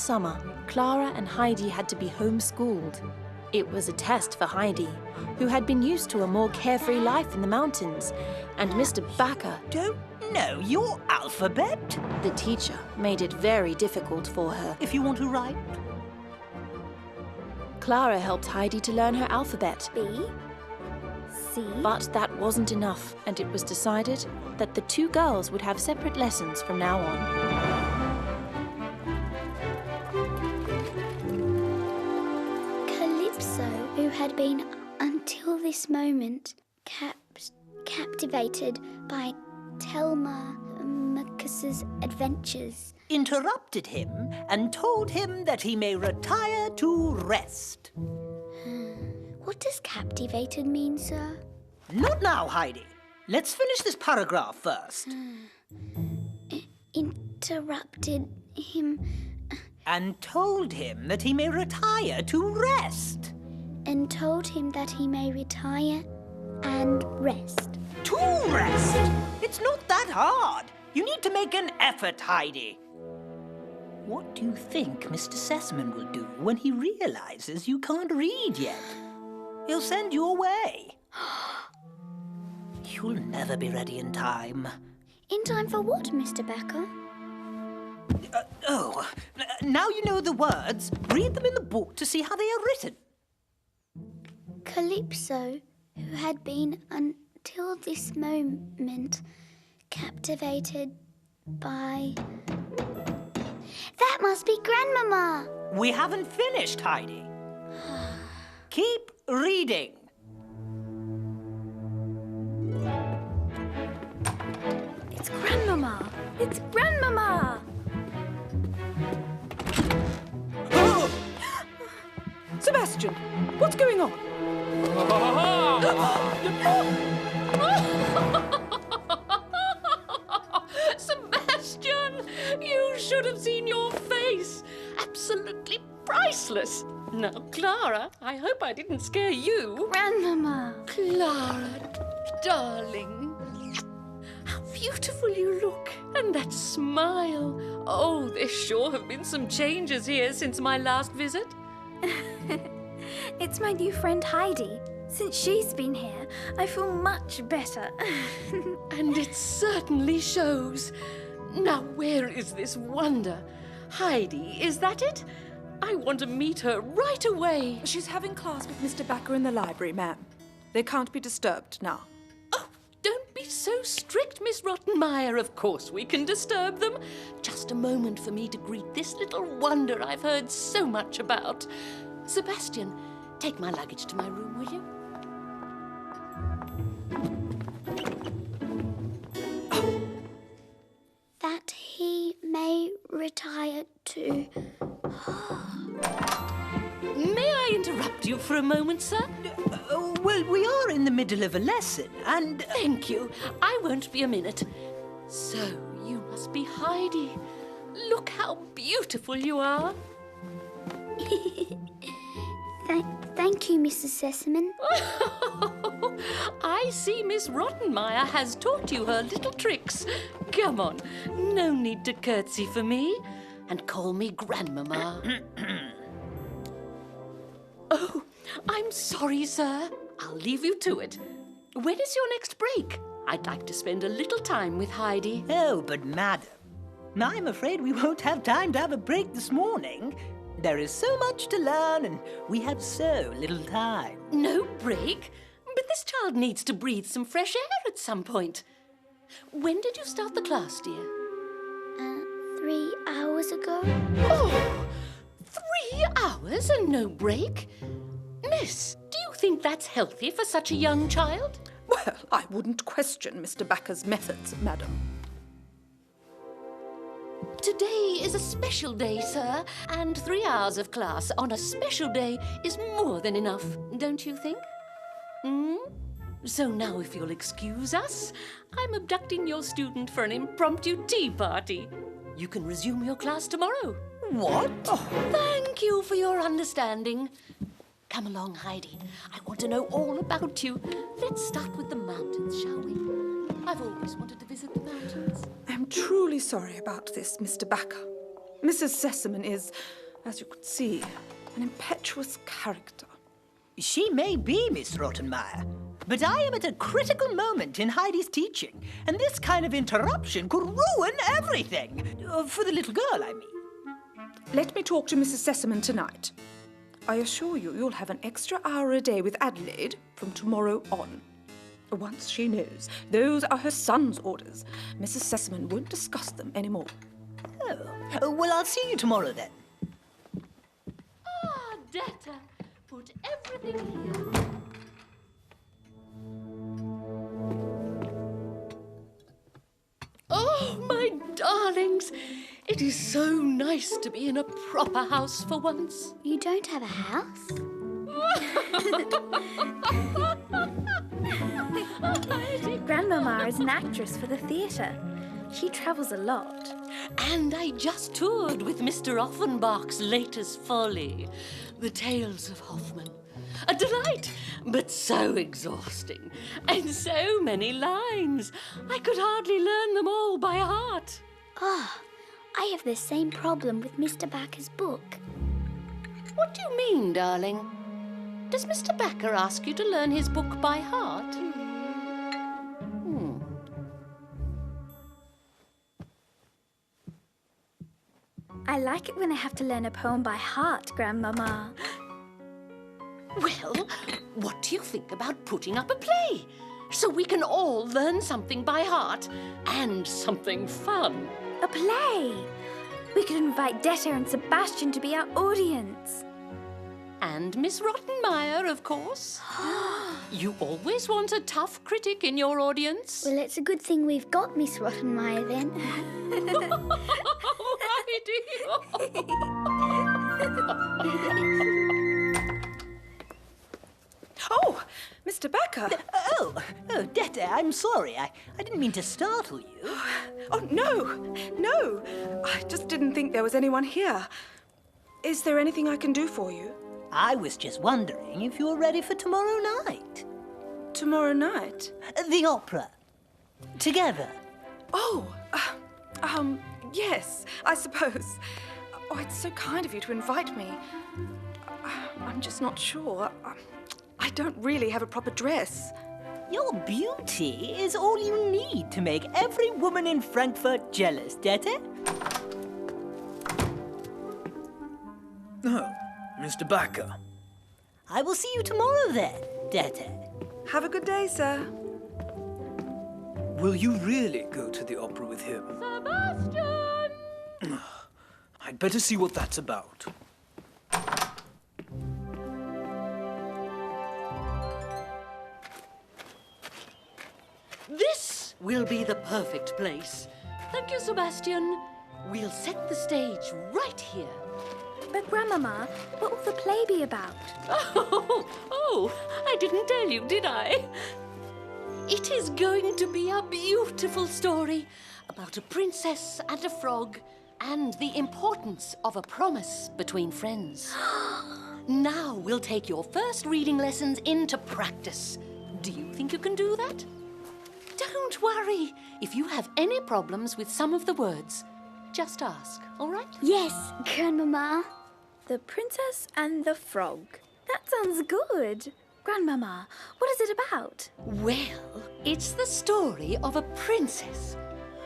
summer, Clara and Heidi had to be homeschooled. It was a test for Heidi, who had been used to a more carefree life in the mountains, and Mr. Backer, Don't know your alphabet? the teacher, made it very difficult for her. If you want to write. Clara helped Heidi to learn her alphabet, B, C. but that wasn't enough, and it was decided that the two girls would have separate lessons from now on. Calypso, who had been until this moment captivated by Telemachus's adventures, Interrupted him and told him that he may retire to rest. What does captivated mean, sir? Not now, Heidi. Let's finish this paragraph first. Interrupted him And told him that he may retire to rest. and told him that he may retire and rest. To rest? It's not that hard. You need to make an effort, Heidi. What do you think Mr. Sessman will do when he realizes you can't read yet? He'll send you away. You'll never be ready in time. In time for what, Mr. Backer? Now you know the words. Read them in the book to see how they are written. Calypso, who had been until this moment captivated by... That must be Grandmama! We haven't finished, Heidi. Keep reading. It's Grandmama! It's Grandmama! Sebastian, what's going on? Sebastian, you should have seen your face. Absolutely priceless. Now, Clara, I hope I didn't scare you. Grandmama! Clara, darling. How beautiful you look. And that smile. Oh, there sure have been some changes here since my last visit. It's my new friend Heidi. Since she's been here, I feel much better. And it certainly shows. Now, where is this wonder? Heidi, is that it? I want to meet her right away. She's having class with Mr. Backer in the library, ma'am. They can't be disturbed now. Oh, don't be so strict, Miss Rottenmeier. Of course we can disturb them. Just a moment for me to greet this little wonder I've heard so much about. Sebastian, take my luggage to my room, will you? That he may retire to... May I interrupt you for a moment, sir? Well, we are in the middle of a lesson, and... Thank you. I won't be a minute. So, you must be Heidi. Look how beautiful you are. Thank you, Mrs. Sessamon. I see Miss Rottenmeier has taught you her little tricks. Come on, no need to curtsy for me. And call me Grandmama. Oh, I'm sorry, sir. I'll leave you to it. When is your next break? I'd like to spend a little time with Heidi. Oh, but madam, I'm afraid we won't have time to have a break this morning. There is so much to learn, and we have so little time. No break? But this child needs to breathe some fresh air at some point. When did you start the class, dear? 3 hours ago. Oh, 3 hours and no break? Miss, do you think that's healthy for such a young child? Well, I wouldn't question Mr. Backer's methods, madam. Today is a special day, sir, and 3 hours of class on a special day is more than enough, don't you think? So now, if you'll excuse us, I'm abducting your student for an impromptu tea party. You can resume your class tomorrow. What? Oh, thank you for your understanding. Come along, Heidi. I want to know all about you. Let's start with the mountains, shall we? I've always wanted to visit the mountains. I'm truly sorry about this, Mr. Backer. Mrs. Sesamon is, as you could see, an impetuous character. She may be, Miss Rottenmeier, but I am at a critical moment in Heidi's teaching, and this kind of interruption could ruin everything. For the little girl, I mean. Let me talk to Mrs. Sesamon tonight. I assure you, you'll have an extra hour a day with Adelaide from tomorrow on. Once she knows those are her son's orders, Mrs. Sesamon won't discuss them anymore. Oh, well, I'll see you tomorrow then. Ah, Detta, put everything here. Oh, my darlings, it is so nice to be in a proper house for once. You don't have a house? Grandmama is an actress for the theatre. She travels a lot. And I just toured with Mr. Offenbach's latest folly, The Tales of Hoffmann. A delight, but so exhausting. And so many lines. I could hardly learn them all by heart. Ah, I have the same problem with Mr. Backer's book. What do you mean, darling? Does Mr. Backer ask you to learn his book by heart? I like it when I have to learn a poem by heart, Grandmama. Well, what do you think about putting up a play? So we can all learn something by heart and something fun. A play! We could invite Detta and Sebastian to be our audience. And Miss Rottenmeier, of course. You always want a tough critic in your audience. Well, it's a good thing we've got Miss Rottenmeier then. Heidi. Oh, Mr. Backer! Oh, Detta, I'm sorry. I didn't mean to startle you. Oh, no. I just didn't think there was anyone here. Is there anything I can do for you? I was just wondering if you were ready for tomorrow night. Tomorrow night? The opera. Together. Oh, yes, I suppose. Oh, it's so kind of you to invite me. I'm just not sure. I don't really have a proper dress. Your beauty is all you need to make every woman in Frankfurt jealous, Detta. Oh, Mr. Backer. I will see you tomorrow then, Detta. Have a good day, sir. Will you really go to the opera with him? Sebastian! I'd better see what that's about. This will be the perfect place. Thank you, Sebastian. We'll set the stage right here. But Grandmama, what will the play be about? Oh, I didn't tell you, did I? It is going to be a beautiful story about a princess and a frog and the importance of a promise between friends. Now we'll take your first reading lessons into practice. Do you think you can do that? Don't worry. If you have any problems with some of the words, just ask, all right? Yes, Grandmama. The Princess and the Frog. That sounds good. Grandmama, what is it about? Well, it's the story of a princess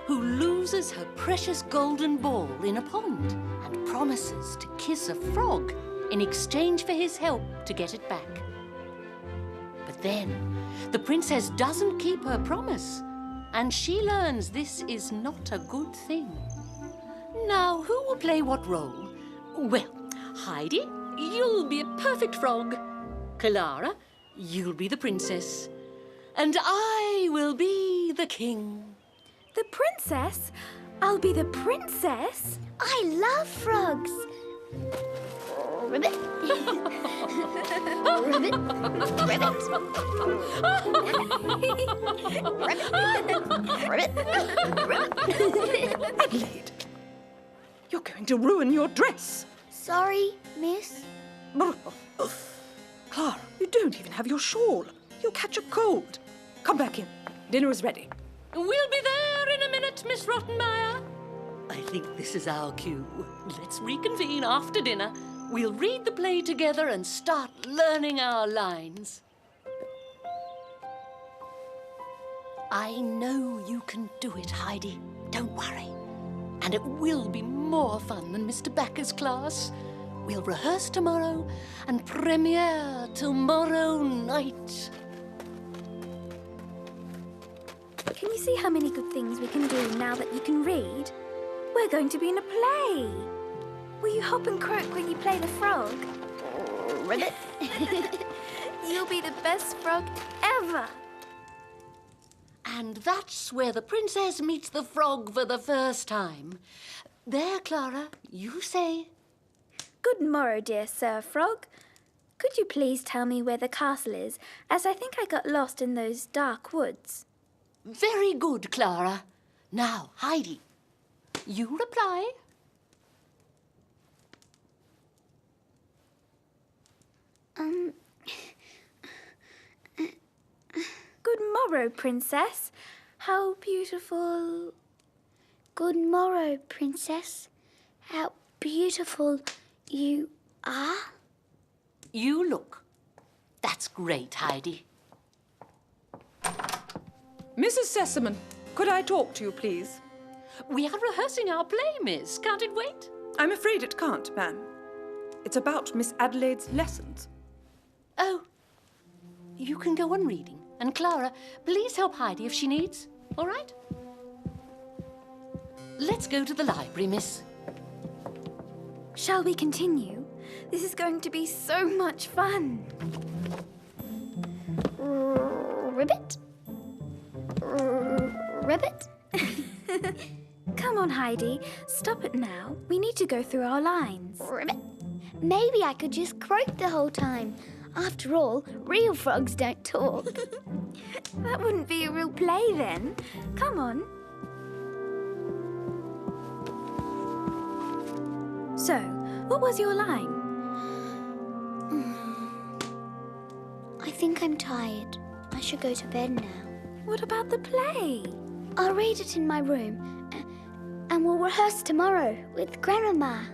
who loses her precious golden ball in a pond and promises to kiss a frog in exchange for his help to get it back. But then, the princess doesn't keep her promise, and she learns this is not a good thing. Now, who will play what role? Well, Heidi, you'll be a perfect frog. Clara, you'll be the princess. And I will be the king. The princess? I'll be the princess? I love frogs. Ribbit. Ribbit. Ribbit. Ribbit. Adelaide, you're going to ruin your dress. Sorry, miss. Clara, you don't even have your shawl. You'll catch a cold. Come back in. Dinner is ready. We'll be there in a minute, Miss Rottenmeier. I think this is our cue. Let's reconvene after dinner. We'll read the play together and start learning our lines. I know you can do it, Heidi. Don't worry. And it will be more fun than Mr. Backer's class. We'll rehearse tomorrow and premiere tomorrow night. Can you see how many good things we can do now that you can read? We're going to be in a play. Will you hop and croak when you play the frog? Ribbit. You'll be the best frog ever. And that's where the princess meets the frog for the first time. There, Clara, you say. Good morrow, dear Sir Frog. Could you please tell me where the castle is, as I think I got lost in those dark woods? Very good, Clara. Now, Heidi, you reply. Good morrow, Princess. How beautiful. Good morrow, Princess. How beautiful you are. You look. That's great, Heidi. Mrs. Sessamon, could I talk to you, please? We are rehearsing our play, miss. Can't it wait? I'm afraid it can't, ma'am. It's about Miss Adelaide's lessons. Oh, you can go on reading. And Clara, please help Heidi if she needs. All right? Let's go to the library, miss. Shall we continue? This is going to be so much fun. Ribbit. Ribbit. Come on, Heidi. Stop it now. We need to go through our lines. Ribbit. Maybe I could just croak the whole time. After all, real frogs don't talk. That wouldn't be a real play then. Come on. So, what was your line? I think I'm tired. I should go to bed now. What about the play? I'll read it in my room, and we'll rehearse tomorrow with Grandmama.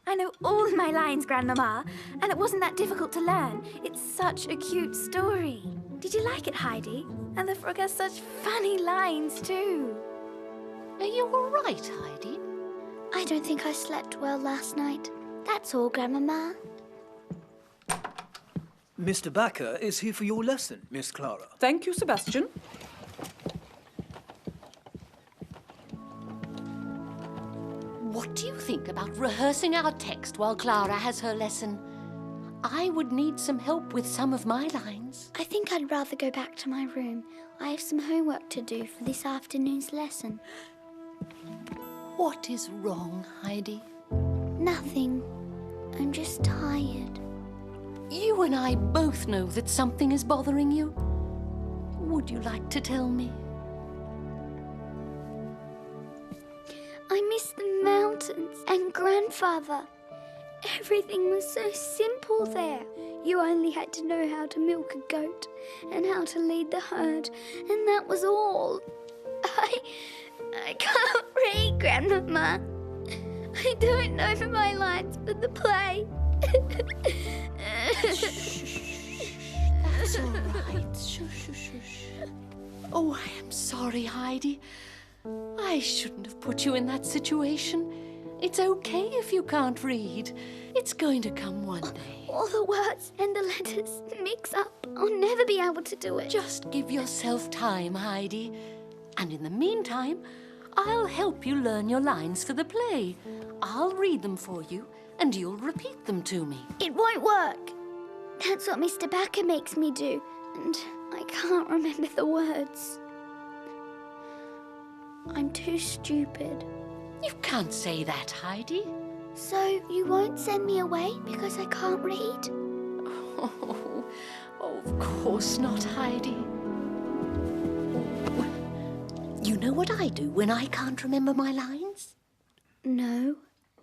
I know all my lines, Grandmama, and it wasn't that difficult to learn. It's such a cute story. Did you like it, Heidi? And the frog has such funny lines, too. Are you all right, Heidi? I don't think I slept well last night. That's all, Grandmama. Mr. Backer is here for your lesson, Miss Clara. Thank you, Sebastian. What do you think about rehearsing our text while Clara has her lesson? I would need some help with some of my lines. I think I'd rather go back to my room. I have some homework to do for this afternoon's lesson. What is wrong, Heidi? Nothing. I'm just tired. You and I both know that something is bothering you. Would you like to tell me? I miss the mountains and Grandfather. Everything was so simple there. You only had to know how to milk a goat and how to lead the herd, and that was all. I can't read, Grandmama. I don't know my lines for the play. That's all right. Shush, shush, shush. Oh, I am sorry, Heidi. I shouldn't have put you in that situation. It's okay if you can't read. It's going to come one day. All the words and the letters mix up. I'll never be able to do it. Just give yourself time, Heidi. And in the meantime, I'll help you learn your lines for the play. I'll read them for you, and you'll repeat them to me. It won't work. That's what Mr. Backer makes me do, and I can't remember the words. I'm too stupid. You can't say that, Heidi. So you won't send me away because I can't read? Oh, of course not, Heidi. Oh. You know what I do when I can't remember my lines? No.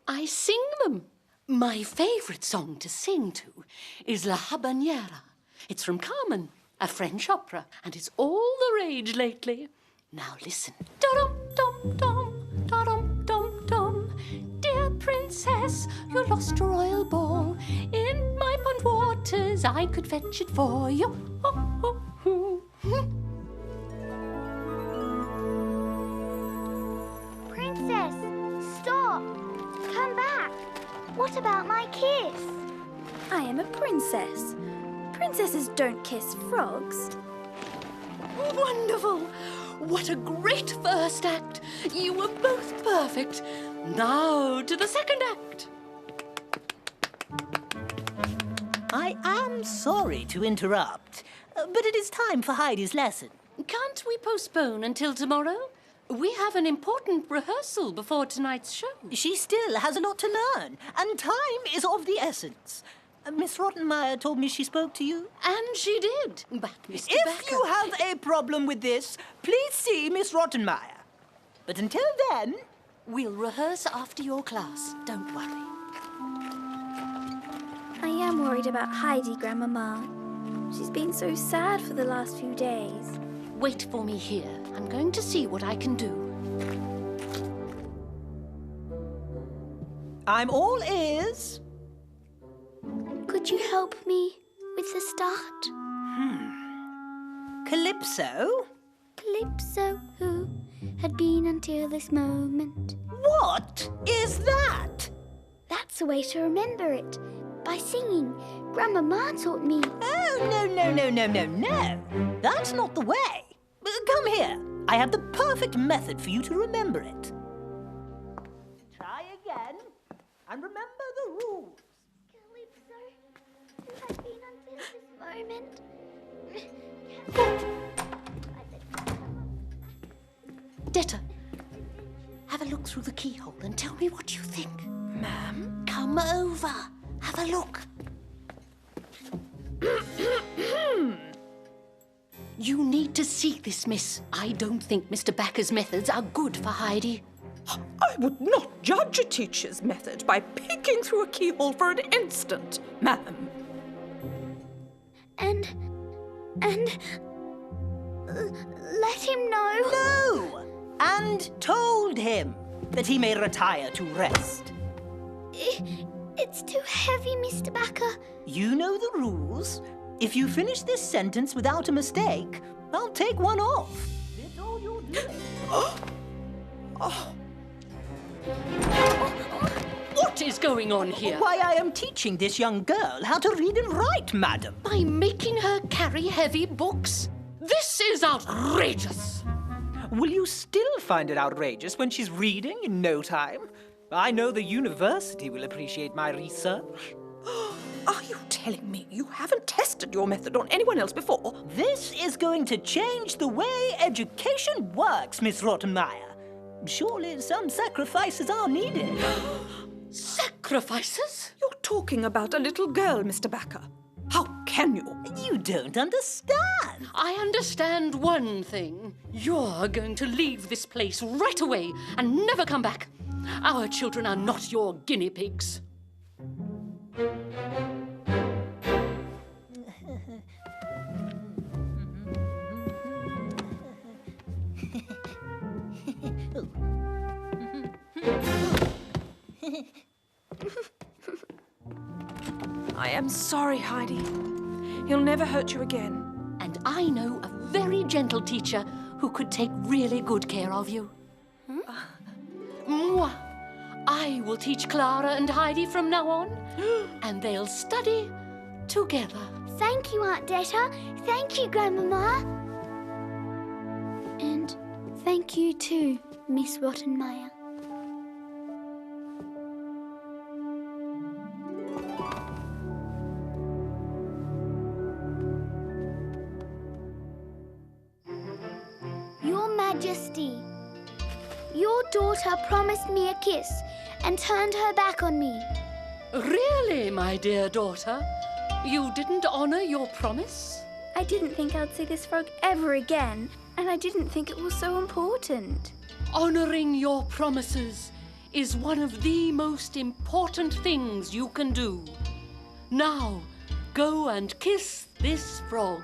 I sing them. My favourite song to sing to is La Habanera. It's from Carmen, a French opera, and it's all the rage lately. Now listen. Da-dum-dum-dum, da-dum-dum-dum. Dear princess, you lost your royal ball. In my pond waters I could fetch it for you. Princess, stop! Come back! What about my kiss? I am a princess. Princesses don't kiss frogs. Wonderful! What a great first act! You were both perfect. Now to the second act. I am sorry to interrupt, but it is time for Heidi's lesson. Can't we postpone until tomorrow? We have an important rehearsal before tonight's show. She still has a lot to learn, and time is of the essence. Miss Rottenmeier told me she spoke to you. And she did. But Mr. If Becker... you have a problem with this, please see Miss Rottenmeier. But until then... We'll rehearse after your class. Don't worry. I am worried about Heidi, Grandmama. She's been so sad for the last few days. Wait for me here. I'm going to see what I can do. I'm all ears. Could you help me with the start? Calypso? Calypso, who had been until this moment. What is that? That's a way to remember it. By singing. Grandmama taught me. Oh, no. That's not the way. Come here. I have the perfect method for you to remember it. Try again, and remember the rules. Calypso, who had been until this moment. Detta, have a look through the keyhole and tell me what you think. Ma'am? Come over. Have a look. You need to see this, miss. I don't think Mr. Backer's methods are good for Heidi. I would not judge a teacher's method by peeking through a keyhole for an instant, ma'am. And let him know. No! And told him that he may retire to rest. It's too heavy, Mr. Backer. You know the rules. If you finish this sentence without a mistake, I'll take one off. That's all you're doing. What is going on here? Why, I am teaching this young girl how to read and write, madam. By making her carry heavy books? This is outrageous. Will you still find it outrageous when she's reading in no time? I know the university will appreciate my research. Are you telling me you haven't tested your method on anyone else before? This is going to change the way education works, Miss Rottenmeier. Surely some sacrifices are needed. Sacrifices? You're talking about a little girl, Mr. Backer. How can you? You don't understand. I understand one thing. You're going to leave this place right away and never come back. Our children are not your guinea pigs. I am sorry, Heidi. He'll never hurt you again. And I know a very gentle teacher who could take really good care of you. Moi. I will teach Clara and Heidi from now on, and they'll study together. Thank you, Aunt Detta. Thank you, Grandmama. And thank you too, Miss Rottenmeier. Your Majesty, Your daughter promised me a kiss and turned her back on me. Really, my dear daughter? You didn't honor your promise? I didn't think I'd see this frog ever again, and I didn't think it was so important. Honoring your promises is one of the most important things you can do. Now, go and kiss this frog.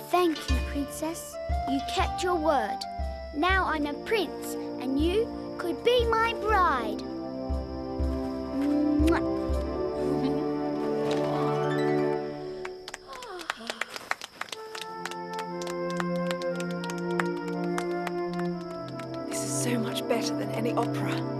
Thank you, Princess. You kept your word. Now I'm a prince, and you could be my bride. Mwah. This is so much better than any opera.